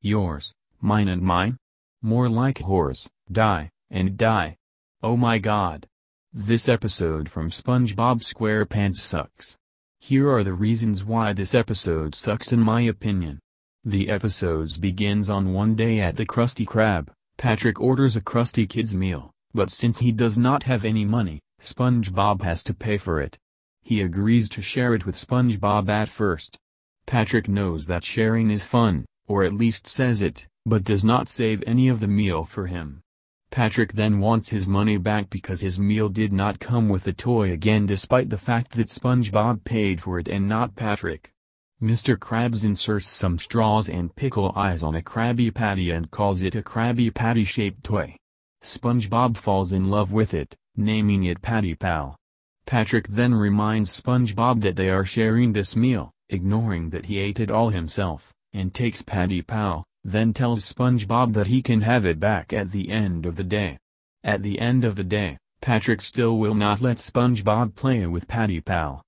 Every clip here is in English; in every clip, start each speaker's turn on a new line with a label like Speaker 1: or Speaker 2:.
Speaker 1: yours, mine and mine? More like whores, die, and die. Oh my god. This episode from SpongeBob SquarePants sucks. Here are the reasons why this episode sucks in my opinion. The episode begins on one day at the Krusty Krab. Patrick orders a Krusty Kid's meal, but since he does not have any money, SpongeBob has to pay for it. He agrees to share it with SpongeBob at first. Patrick knows that sharing is fun, or at least says it, but does not save any of the meal for him. Patrick then wants his money back because his meal did not come with a toy again despite the fact that SpongeBob paid for it and not Patrick. Mr. Krabs inserts some straws and pickle eyes on a Krabby Patty and calls it a Krabby Patty-shaped toy. SpongeBob falls in love with it, naming it Patty Pal. Patrick then reminds SpongeBob that they are sharing this meal, ignoring that he ate it all himself, and takes Patty Pal, then tells SpongeBob that he can have it back at the end of the day. At the end of the day, Patrick still will not let SpongeBob play with Patty Pal.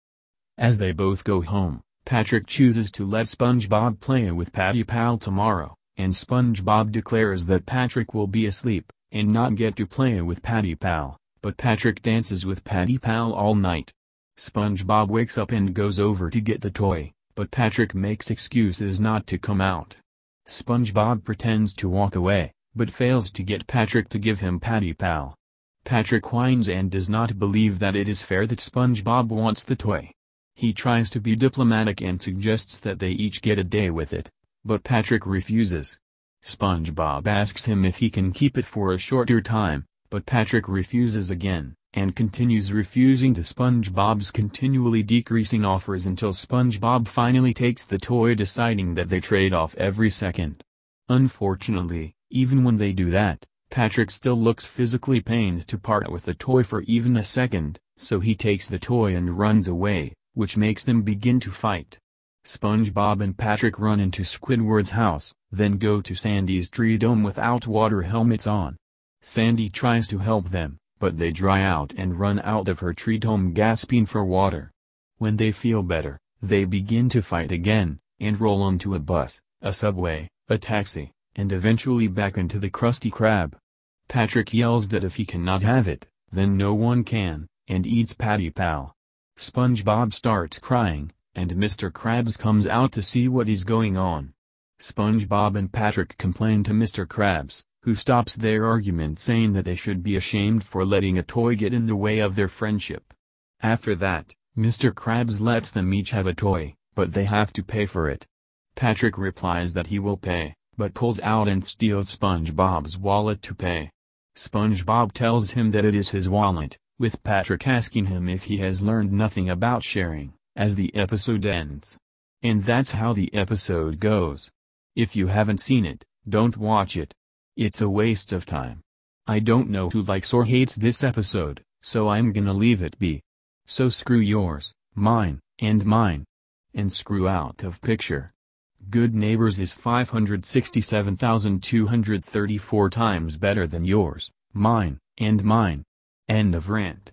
Speaker 1: As they both go home, Patrick chooses to let SpongeBob play with Patty Pal tomorrow, and SpongeBob declares that Patrick will be asleep, and not get to play with Patty Pal, but Patrick dances with Patty Pal all night. SpongeBob wakes up and goes over to get the toy, but Patrick makes excuses not to come out. SpongeBob pretends to walk away, but fails to get Patrick to give him Patty Pal. Patrick whines and does not believe that it is fair that SpongeBob wants the toy. He tries to be diplomatic and suggests that they each get a day with it, but Patrick refuses. SpongeBob asks him if he can keep it for a shorter time, but Patrick refuses again, and continues refusing to SpongeBob's continually decreasing offers until SpongeBob finally takes the toy, deciding that they trade off every second. Unfortunately, even when they do that, Patrick still looks physically pained to part with the toy for even a second, so he takes the toy and runs away, which makes them begin to fight. SpongeBob and Patrick run into Squidward's house, then go to Sandy's tree dome without water helmets on. Sandy tries to help them, but they dry out and run out of her tree dome, gasping for water. When they feel better, they begin to fight again, and roll onto a bus, a subway, a taxi, and eventually back into the Krusty Krab. Patrick yells that if he cannot have it, then no one can, and eats Patty Pal. SpongeBob starts crying, and Mr. Krabs comes out to see what is going on. SpongeBob and Patrick complain to Mr. Krabs, who stops their argument saying that they should be ashamed for letting a toy get in the way of their friendship. After that, Mr. Krabs lets them each have a toy, but they have to pay for it. Patrick replies that he will pay, but pulls out and steals SpongeBob's wallet to pay. SpongeBob tells him that it is his wallet, with Patrick asking him if he has learned nothing about sharing, as the episode ends. And that's how the episode goes. If you haven't seen it, don't watch it. It's a waste of time. I don't know who likes or hates this episode, so I'm gonna leave it be. So screw yours, mine, and mine. And screw out of picture. Good Neighbors is 567,234 times better than yours, mine, and mine. End of rant.